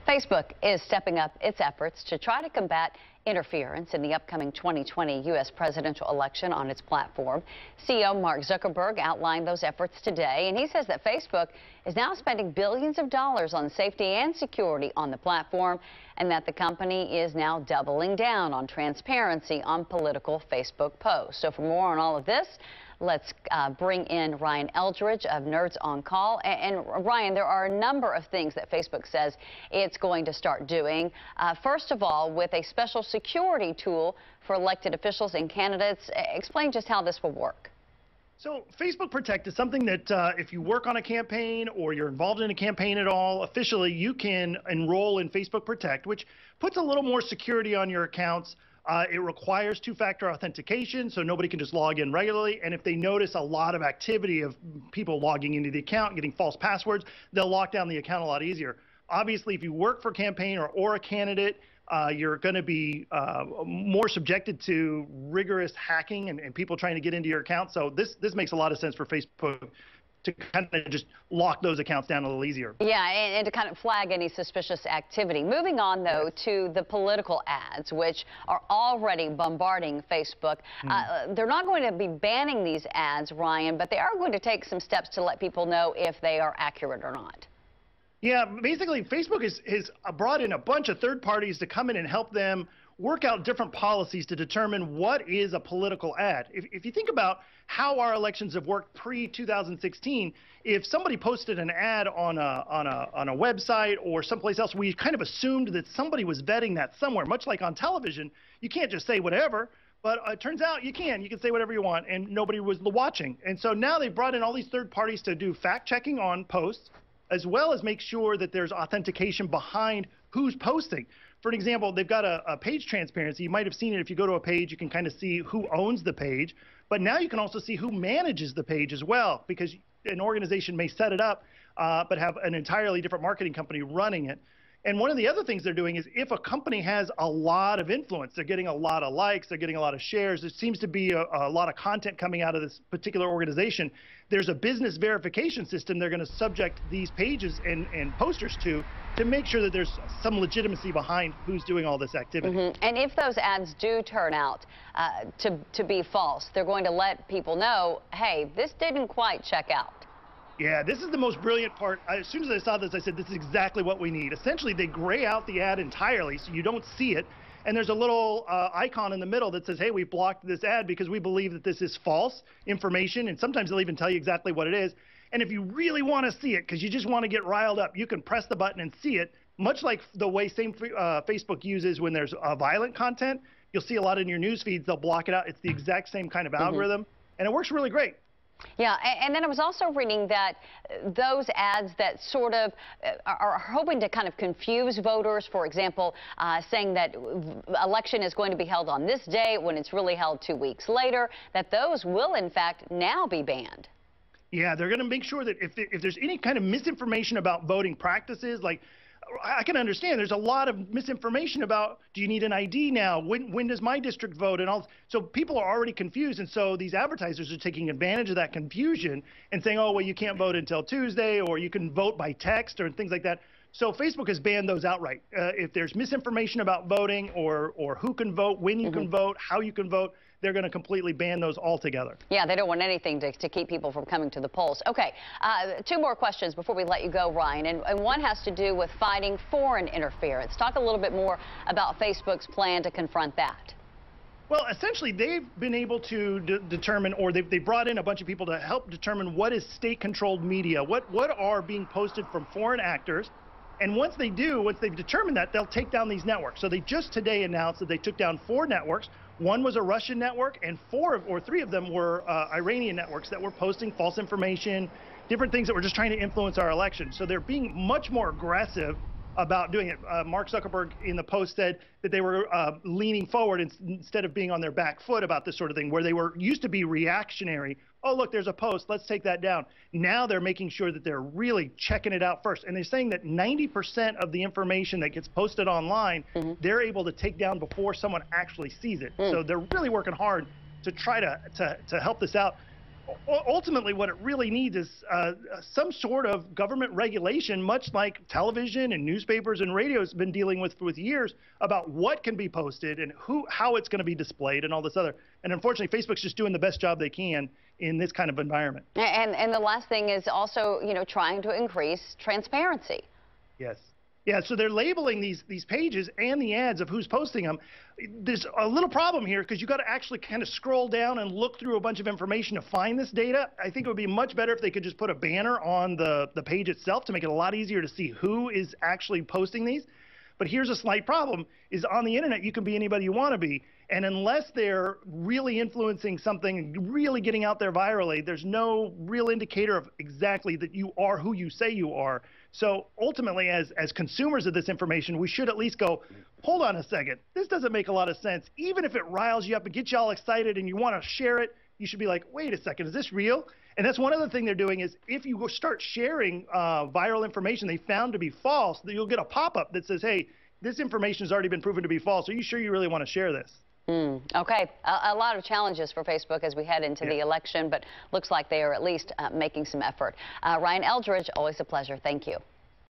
Facebook is stepping up its efforts to try to combat interference in the upcoming 2020 U.S. presidential election on its platform. CEO Mark Zuckerberg outlined those efforts today, and he says that Facebook is now spending billions of dollars on safety and security on the platform, and that the company is now doubling down on transparency on political Facebook posts. So for more on all of this, let's bring in Ryan Eldridge of Nerds on Call. And Ryan, there are a number of things that Facebook says it's going to start doing. First of all, with a special security tool for elected officials and candidates. Explain just how this will work. So Facebook Protect is something that if you work on a campaign or you're involved in a campaign at all, officially you can enroll in Facebook Protect, which puts a little more security on your accounts. It requires two-factor authentication, so nobody can just log in regularly. And if they notice a lot of activity of people logging into the account, getting false passwords, they'll lock down the account a lot easier. Obviously, if you work for a campaign or a candidate, you're going to be more subjected to rigorous hacking and people trying to get into your account. So this makes a lot of sense for Facebook to kind of just lock those accounts down a little easier. Yeah, and to kind of flag any suspicious activity. Moving on, though, to the political ads, which are already bombarding Facebook. They're not going to be banning these ads, Ryan, but they are going to take some steps to let people know if they are accurate or not. Yeah, basically, Facebook has brought in a bunch of third parties to come in and help them work out different policies to determine what is a political ad. If you think about how our elections have worked pre-2016, if somebody posted an ad on a website or someplace else, we kind of assumed that somebody was vetting that somewhere. Much like on television, you can't just say whatever. But it turns out you can say whatever you want, and nobody was watching. And so now they've brought in all these third parties to do fact-checking on posts, as well as make sure that there's authentication behind who's posting. For an example, they've got a page transparency. You might have seen it. If you go to a page, you can kind of see who owns the page. But now you can also see who manages the page as well, because an organization may set it up, but have an entirely different marketing company running it. And one of the other things they're doing is if a company has a lot of influence, they're getting a lot of likes, they're getting a lot of shares, there seems to be a lot of content coming out of this particular organization, there's a business verification system they're going to subject these pages and posters to make sure that there's some legitimacy behind who's doing all this activity. And if those ads do turn out to be false, they're going to let people know, hey, this didn't quite check out. Yeah, this is the most brilliant part. As soon as I saw this, I said, this is exactly what we need. Essentially, they gray out the ad entirely so you don't see it. And there's a little icon in the middle that says, hey, we blocked this ad because we believe that this is false information. And sometimes they'll even tell you exactly what it is. And if you really want to see it, because you just want to get riled up, you can press the button and see it, much like the way Facebook uses when there's violent content. You'll see a lot in your news feeds. They'll block it out. It's the exact same kind of algorithm. And it works really great. Yeah, and then I was also reading that those ads that sort of are hoping to kind of confuse voters, for example, saying that election is going to be held on this day when it's really held 2 weeks later, that those will, in fact, now be banned. Yeah, they're going to make sure that if there's any kind of misinformation about voting practices, like I can understand there's a lot of misinformation about, do you need an ID now? When does my district vote? And all. So people are already confused. And so these advertisers are taking advantage of that confusion and saying, oh, well, you can't vote until Tuesday, or you can vote by text or things like that. So Facebook has banned those outright. If there's misinformation about voting or who can vote, when you can vote, how you can vote, they're going to completely ban those altogether. Yeah, they don't want anything to keep people from coming to the polls. Okay, two more questions before we let you go, Ryan, and one has to do with fighting foreign interference. Talk a little bit more about Facebook's plan to confront that. Well, essentially, they've been able to determine, or they brought in a bunch of people to help determine what is state-controlled media, what are being posted from foreign actors. And once they've determined that, they'll take down these networks. So they just today announced that they took down 4 networks. One was a Russian network, and 3 of them were Iranian networks that were posting false information, different things that were just trying to influence our election. So they're being much more aggressive about doing it. Mark Zuckerberg in the post said that they were leaning forward instead of being on their back foot about this sort of thing, where they used to be reactionary. Oh, look, there's a post, let's take that down. Now they're making sure that they're really checking it out first. And they're saying that 90% of the information that gets posted online, they're able to take down before someone actually sees it. So they're really working hard to try to help this out. ultimately what it really needs is some sort of government regulation, much like television and newspapers and radio has been dealing with for years, about what can be posted and how it's going to be displayed and all this other. And unfortunately, Facebook's just doing the best job they can in this kind of environment. And the last thing is also, trying to increase transparency. Yes. Yeah, so they're labeling these pages and the ads of who's posting them. There's a little problem here because you got to actually kind of scroll down and look through a bunch of information to find this data. I think it would be much better if they could just put a banner on the page itself to make it a lot easier to see who is actually posting these. But here's a slight problem, is on the internet you can be anybody you want to be. And unless they're really influencing something and really getting out there virally, there's no real indicator of exactly that you are who you say you are. So ultimately, as consumers of this information, we should at least go, hold on a second, this doesn't make a lot of sense. Even if it riles you up and gets you all excited and you want to share it, you should be like, wait a second, is this real? And that's one other thing they're doing is if you go start sharing viral information they found to be false, you'll get a pop-up that says, hey, this information has already been proven to be false. Are you sure you really want to share this? Okay, a lot of challenges for Facebook as we head into the election, but looks like they are at least making some effort. Ryan Eldridge, always a pleasure. Thank you.